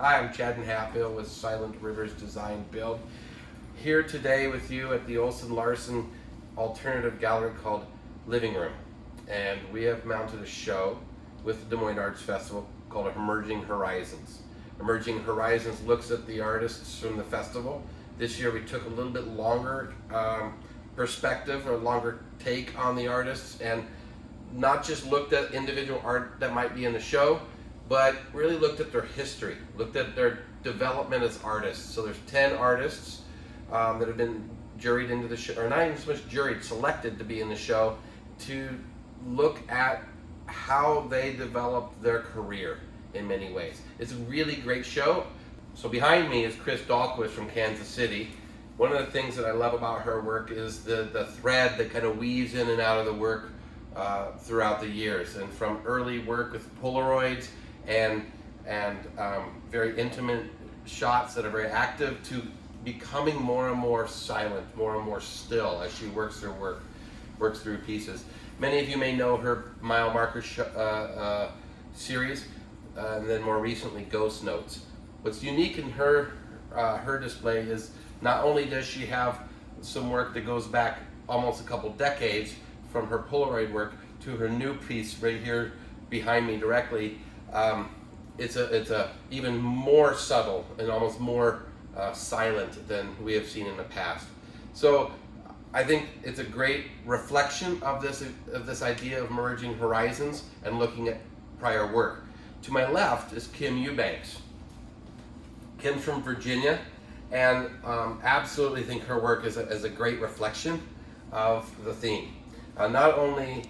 Hi, I'm Chaden Halfhill with Silent Rivers Design+Build. Here today with you at the Olson-Larsen alternative gallery called Living Room. And we have mounted a show with the Des Moines Arts Festival called Emerging Horizons. Emerging Horizons looks at the artists from the festival. This year we took a little bit longer perspective or longer take on the artists and not just looked at individual art that might be in the show, but really looked at their history, looked at their development as artists. So there's 10 artists that have been juried into the show, or not even so much juried, selected to be in the show, to look at how they developed their career in many ways. It's a really great show. So behind me is Chris Dahlquist from Kansas City. One of the things that I love about her work is the thread that kind of weaves in and out of the work throughout the years, and from early work with Polaroids and very intimate shots that are very active to becoming more and more silent, more and more still as she works through pieces. Many of you may know her mile marker series, and then more recently Ghost Notes. What's unique in her display is not only does she have some work that goes back almost a couple decades from her Polaroid work to her new piece right here behind me directly. It's a even more subtle and almost more silent than we have seen in the past. So I think it's a great reflection of this idea of merging horizons and looking at prior work. To my left is Kim Eubanks. Kim's from Virginia, and absolutely think her work is a great reflection of the theme. Not only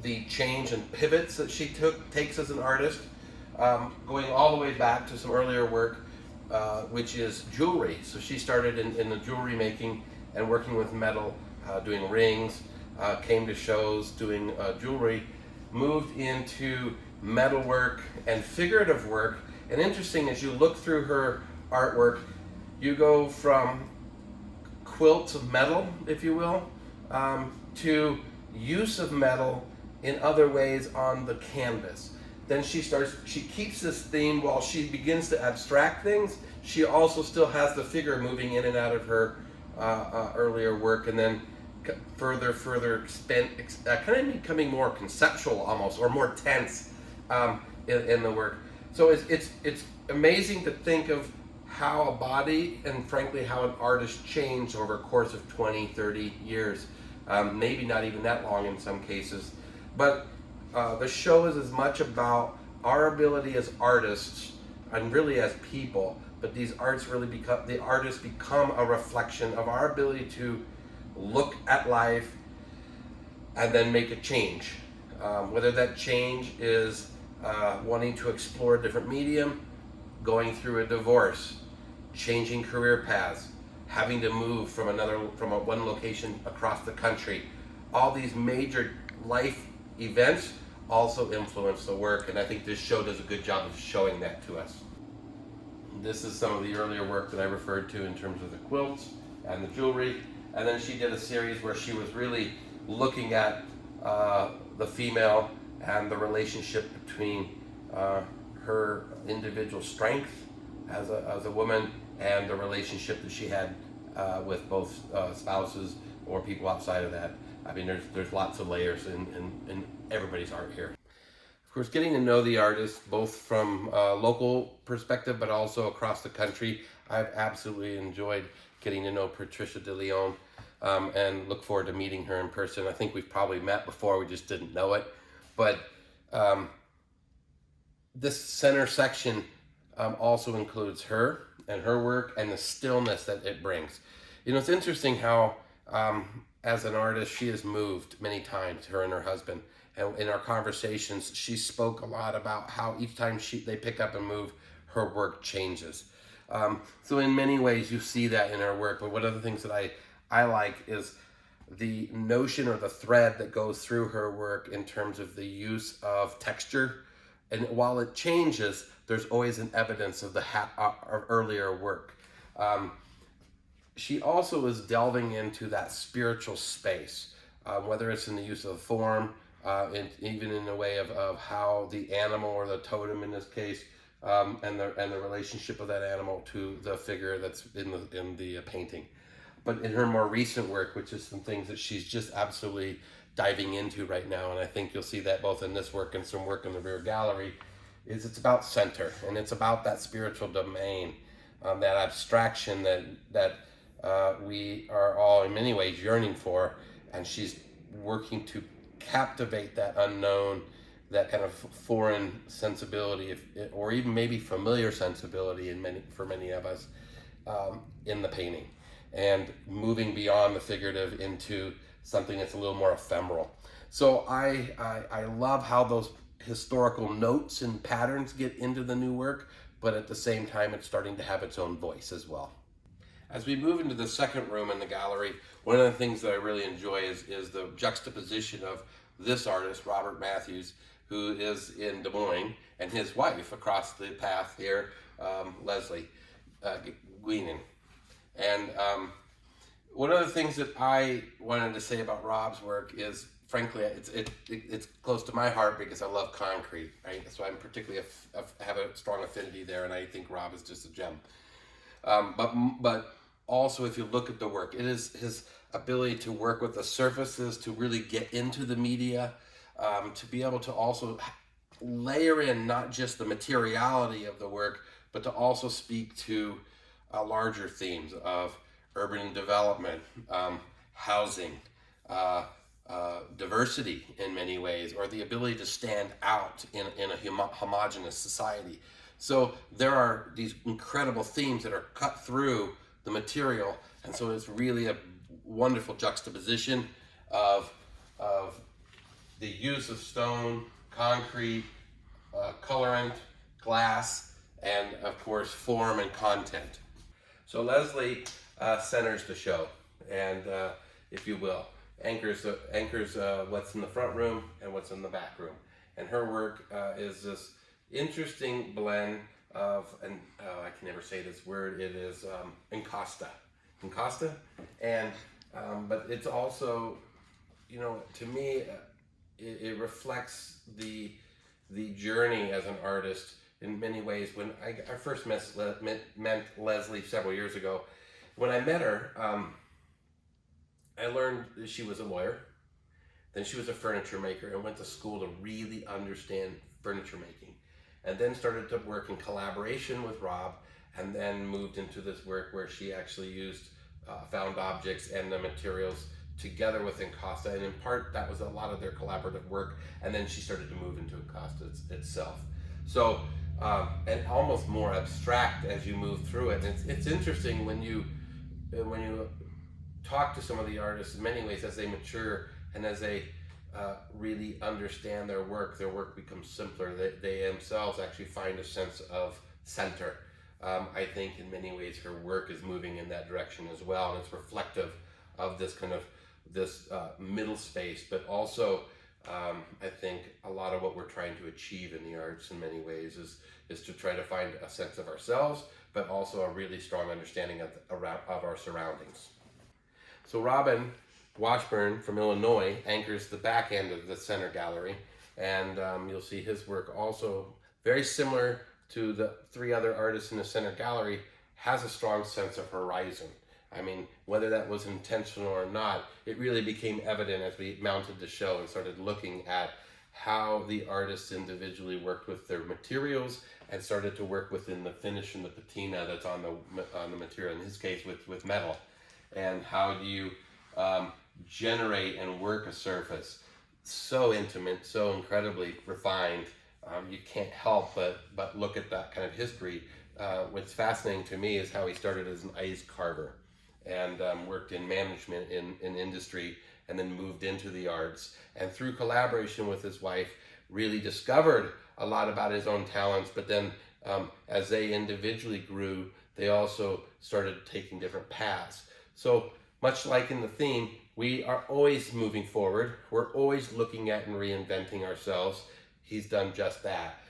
the change and pivots that she takes as an artist, going all the way back to some earlier work, which is jewelry. So she started in the jewelry making and working with metal, doing rings, came to shows doing jewelry, moved into metalwork and figurative work. And interesting, as you look through her artwork, you go from quilts of metal, if you will, to use of metal in other ways on the canvas. Then she keeps this theme while she begins to abstract things. She also still has the figure moving in and out of her earlier work, and then further kind of becoming more conceptual almost, or more tense in the work. So it's amazing to think of how a body and frankly how an artist changed over a course of 20, 30 years. Maybe not even that long in some cases. But the show is as much about our ability as artists and really as people, but the artists become a reflection of our ability to look at life and then make a change. Whether that change is wanting to explore a different medium, going through a divorce, changing career paths, having to move from one location across the country. All these major life events also influence the work, and I think this show does a good job of showing that to us. This is some of the earlier work that I referred to in terms of the quilts and the jewelry, and then she did a series where she was really looking at the female and the relationship between her individual strength as a woman and the relationship that she had with both spouses or people outside of that. I mean, there's lots of layers in everybody's art here. Of course, getting to know the artist, both from a local perspective, but also across the country, I've absolutely enjoyed getting to know Patricia Deleon, and look forward to meeting her in person. I think we've probably met before, we just didn't know it. But this center section also includes her and her work and the stillness that it brings. You know, it's interesting how as an artist, she has moved many times, her and her husband. And in our conversations, she spoke a lot about how each time they pick up and move, her work changes. So in many ways, you see that in her work. But one of the things that I like is the notion or the thread that goes through her work in terms of the use of texture. And while it changes, there's always an evidence of the earlier work. She also is delving into that spiritual space, whether it's in the use of form, even in the way of how the animal or the totem in this case and the relationship of that animal to the figure that's in the painting. But in her more recent work, which is some things that she's just absolutely diving into right now, and I think you'll see that both in this work and some work in the rear gallery, is it's about center, and it's about that spiritual domain, that abstraction that we are all in many ways yearning for, and she's working to captivate that unknown, that kind of foreign sensibility, or even maybe familiar sensibility for many of us, in the painting, and moving beyond the figurative into something that's a little more ephemeral. So I love how those historical notes and patterns get into the new work, but at the same time it's starting to have its own voice as well. As we move into the second room in the gallery, one of the things that I really enjoy is the juxtaposition of this artist, Robert Matthews, who is in Des Moines, and his wife across the path here, Leslie Guinan. And one of the things that I wanted to say about Rob's work is, frankly, it's close to my heart because I love concrete, right? So I'm particularly have a strong affinity there, and I think Rob is just a gem. But also, if you look at the work, it is his ability to work with the surfaces, to really get into the media, to be able to also layer in not just the materiality of the work, but to also speak to larger themes of urban development, housing, diversity in many ways, or the ability to stand out in a homogeneous society. So there are these incredible themes that are cut through the material, and so it's really a wonderful juxtaposition of the use of stone, concrete, colorant, glass, and of course form and content. So Leslie centers the show, and if you will, anchors what's in the front room and what's in the back room. And her work is this interesting blend of, and I can never say this word, it is encosta, and but it's also, you know, to me, it reflects the journey as an artist in many ways. When I first met Leslie several years ago, when I met her, I learned that she was a lawyer, then she was a furniture maker, and went to school to really understand furniture making, and then started to work in collaboration with Rob, and then moved into this work where she actually used found objects and the materials together with encosta, and in part that was a lot of their collaborative work, and then she started to move into encosta itself. So and almost more abstract as you move through it. And it's interesting when you talk to some of the artists in many ways as they mature and as they really understand their work becomes simpler. They themselves actually find a sense of center. I think in many ways her work is moving in that direction as well, and it's reflective of this kind of middle space, but also I think a lot of what we're trying to achieve in the arts in many ways is to try to find a sense of ourselves, but also a really strong understanding of our surroundings. So Robin Washburn from Illinois anchors the back end of the center gallery, and you'll see his work also very similar to the three other artists in the center gallery, has a strong sense of horizon. I mean, whether that was intentional or not, it really became evident as we mounted the show and started looking at how the artists individually worked with their materials and started to work within the finish and the patina that's on the material, in his case with metal. And how do you generate and work a surface so intimate, so incredibly refined, you can't help but look at that kind of history. What's fascinating to me is how he started as an ice carver and worked in management in industry, and then moved into the arts, and through collaboration with his wife really discovered a lot about his own talents. But then as they individually grew, they also started taking different paths. So much like in the theme, we are always moving forward. We're always looking at and reinventing ourselves. He's done just that.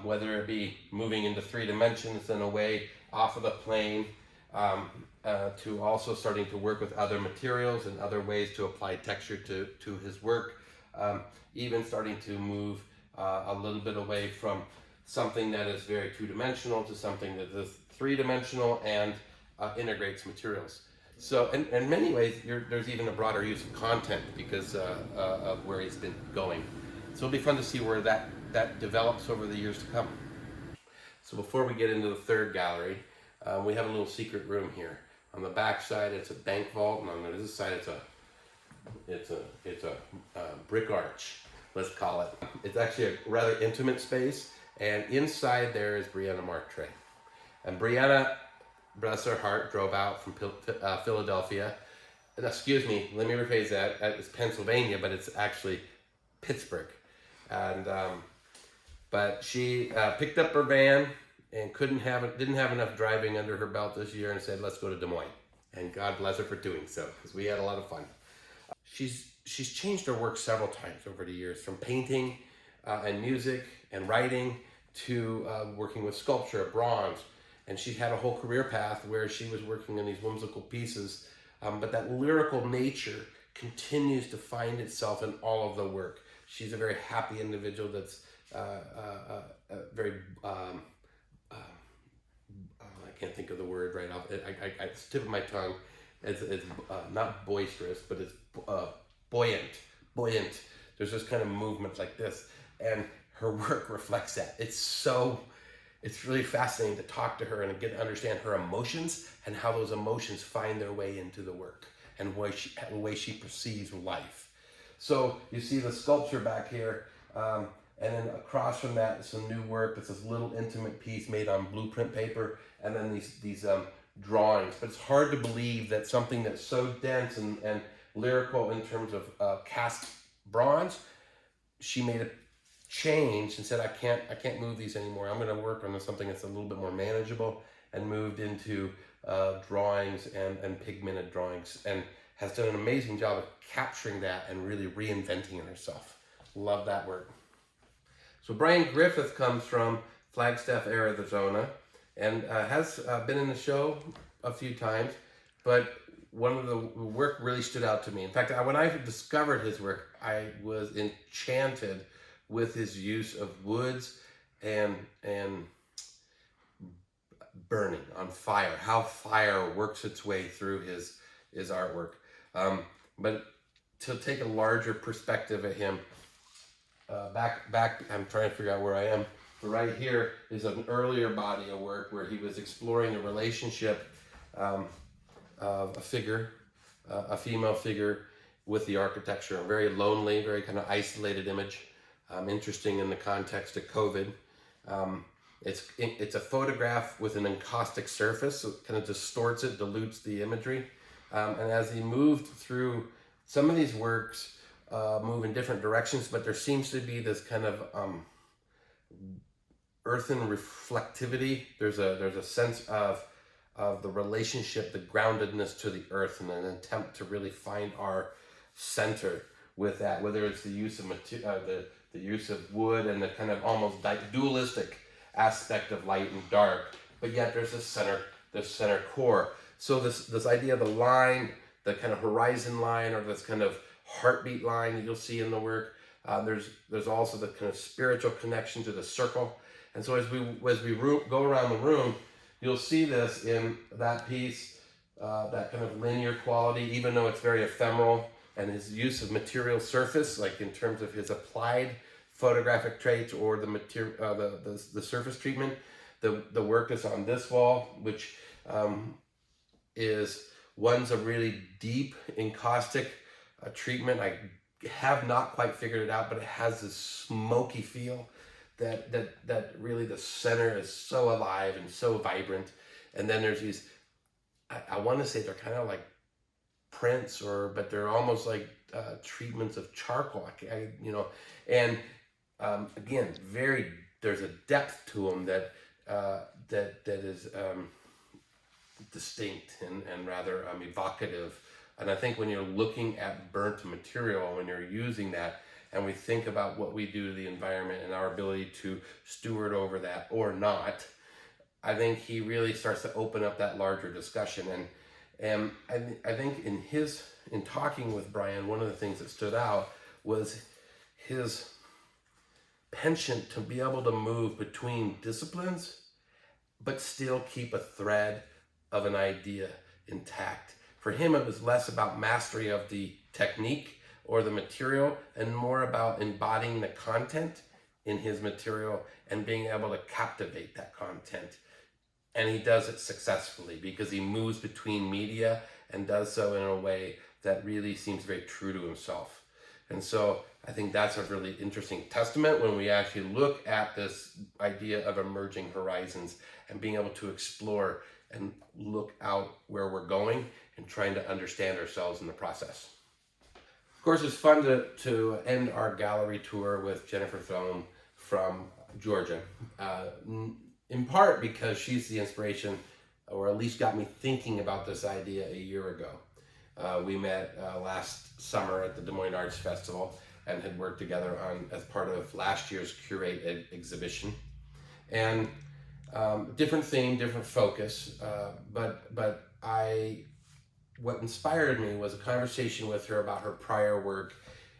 Whether it be moving into 3 dimensions in a way off of the plane, to also starting to work with other materials and other ways to apply texture to his work, even starting to move a little bit away from something that is very two-dimensional to something that is three-dimensional and integrates materials. So in many ways, there's even a broader use of content because of where he's been going. So it'll be fun to see where that develops over the years to come. So before we get into the third gallery, we have a little secret room here. On the back side, it's a bank vault, and on this side, it's a brick arch, let's call it. It's actually a rather intimate space, and inside there is Brianna Martre. And Brianna, bless her heart, drove out from Philadelphia. And excuse me, let me rephrase that. It's Pennsylvania, but it's actually Pittsburgh. And but she picked up her van and didn't have enough driving under her belt this year, and said, let's go to Des Moines. And God bless her for doing so, because we had a lot of fun. She's changed her work several times over the years, from painting and music and writing to working with sculpture, bronze. And she had a whole career path where she was working on these whimsical pieces, but that lyrical nature continues to find itself in all of the work. She's a very happy individual that's very, I can't think of the word right off. It's the tip of my tongue. It's not boisterous, but it's buoyant. There's this kind of movement like this, and her work reflects that. It's really fascinating to talk to her and get to understand her emotions and how those emotions find their way into the work and the way she perceives life. So you see the sculpture back here, and then across from that is some new work. It's this little intimate piece made on blueprint paper, and then these drawings. But it's hard to believe that something that's so dense and lyrical in terms of cast bronze, she made a change and said, I can't move these anymore. I'm going to work on something that's a little bit more manageable, and moved into drawings and pigmented drawings, and has done an amazing job of capturing that and really reinventing herself. Love that work. So Bryan Griffith comes from Flagstaff, Arizona, and has been in the show a few times, but one of the work really stood out to me. In fact, when I discovered his work, I was enchanted with his use of woods and burning on fire, how fire works its way through his artwork. But to take a larger perspective at him, back, I'm trying to figure out where I am, but right here is an earlier body of work where he was exploring the relationship of a figure, a female figure, with the architecture. A very lonely, very kind of isolated image. Interesting in the context of COVID. It's a photograph with an encaustic surface, so it kind of distorts it, dilutes the imagery. And as he moved through, some of these works move in different directions, but there seems to be this kind of earthen reflectivity. There's a sense of the relationship, the groundedness to the earth, and an attempt to really find our center with that, whether it's the use of the use of wood and the kind of almost dualistic aspect of light and dark, but yet there's this center core. So this idea of the line, the kind of horizon line, or this kind of heartbeat line that you'll see in the work. There's also the kind of spiritual connection to the circle. And so as we go around the room, you'll see this in that piece, that kind of linear quality, even though it's very ephemeral, and his use of material surface, like in terms of his applied photographic traits or the surface treatment. The work is on this wall, which one's a really deep encaustic treatment. I have not quite figured it out, but it has this smoky feel that really the center is so alive and so vibrant. And then there's these, I want to say they're kind of like prints, but they're almost like treatments of charcoal, and again, there's a depth to them that is distinct and rather evocative. And I think when you're looking at burnt material, when you're using that, and we think about what we do to the environment and our ability to steward over that or not, I think he really starts to open up that larger discussion. And I think in talking with Bryan, one of the things that stood out was his penchant to be able to move between disciplines, but still keep a thread of an idea intact. For him, it was less about mastery of the technique or the material and more about embodying the content in his material and being able to captivate that content. And he does it successfully because he moves between media and does so in a way that really seems very true to himself. And so I think that's a really interesting testament when we actually look at this idea of emerging horizons and being able to explore and look out where we're going and trying to understand ourselves in the process. Of course, it's fun to end our gallery tour with Jenifer Thoem from Georgia, in part because she's the inspiration, or at least got me thinking about this idea a year ago. We met last summer at the Des Moines Arts Festival and had worked together as part of last year's Curate exhibition. And different theme, different focus, but what inspired me was a conversation with her about her prior work,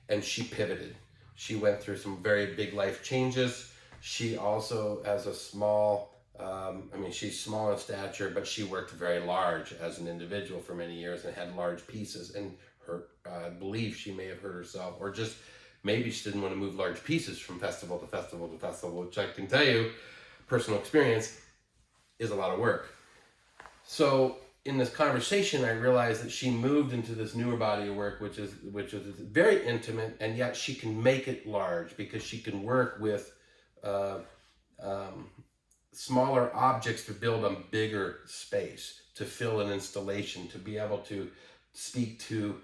and she pivoted. She went through some very big life changes. She also has a small, she's small in stature, but she worked very large as an individual for many years and had large pieces. And I believe she may have hurt herself, or just maybe she didn't want to move large pieces from festival to festival to festival, which I can tell you, personal experience, is a lot of work. So in this conversation, I realized that she moved into this newer body of work, which is very intimate, and yet she can make it large because she can work with smaller objects to build a bigger space, to fill an installation, to be able to speak to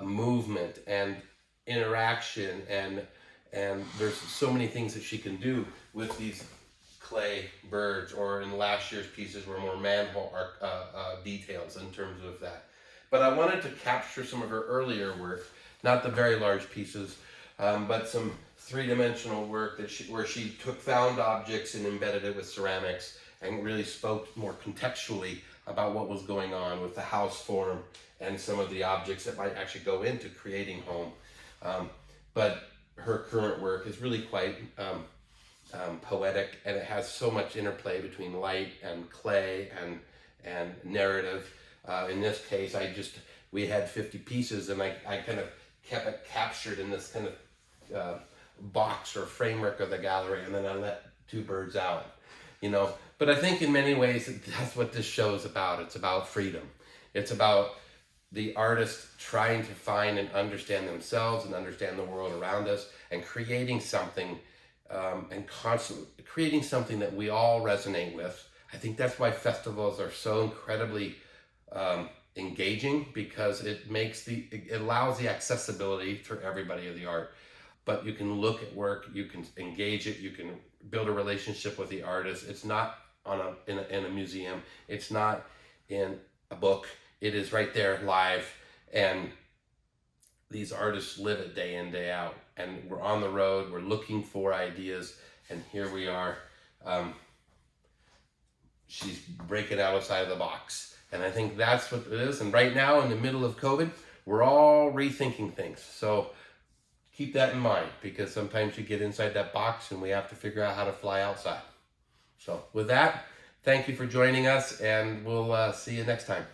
movement and interaction, and there's so many things that she can do with these clay birds, or in last year's pieces were more manhole details in terms of that. But I wanted to capture some of her earlier work, not the very large pieces, but some three-dimensional work where she took found objects and embedded it with ceramics and really spoke more contextually about what was going on with the house form and some of the objects that might actually go into creating home. But her current work is really quite poetic, and it has so much interplay between light and clay and narrative. In this case, we had 50 pieces, and I kind of kept it captured in this kind of box or framework of the gallery, and then I let two birds out, But I think in many ways that's what this show is about. It's about freedom. It's about the artist trying to find and understand themselves and understand the world around us, and creating something and constantly creating something that we all resonate with. I think that's why festivals are so incredibly engaging, because it allows the accessibility for everybody of the art. But you can look at work, you can engage it, you can build a relationship with the artist. It's not in a museum, it's not in a book. It is right there live, and these artists live it day in, day out. And we're on the road, we're looking for ideas, and here we are. She's breaking outside of the box. And I think that's what it is. And right now, in the middle of COVID, we're all rethinking things. So keep that in mind, because sometimes you get inside that box and we have to figure out how to fly outside. So with that, thank you for joining us, and we'll see you next time.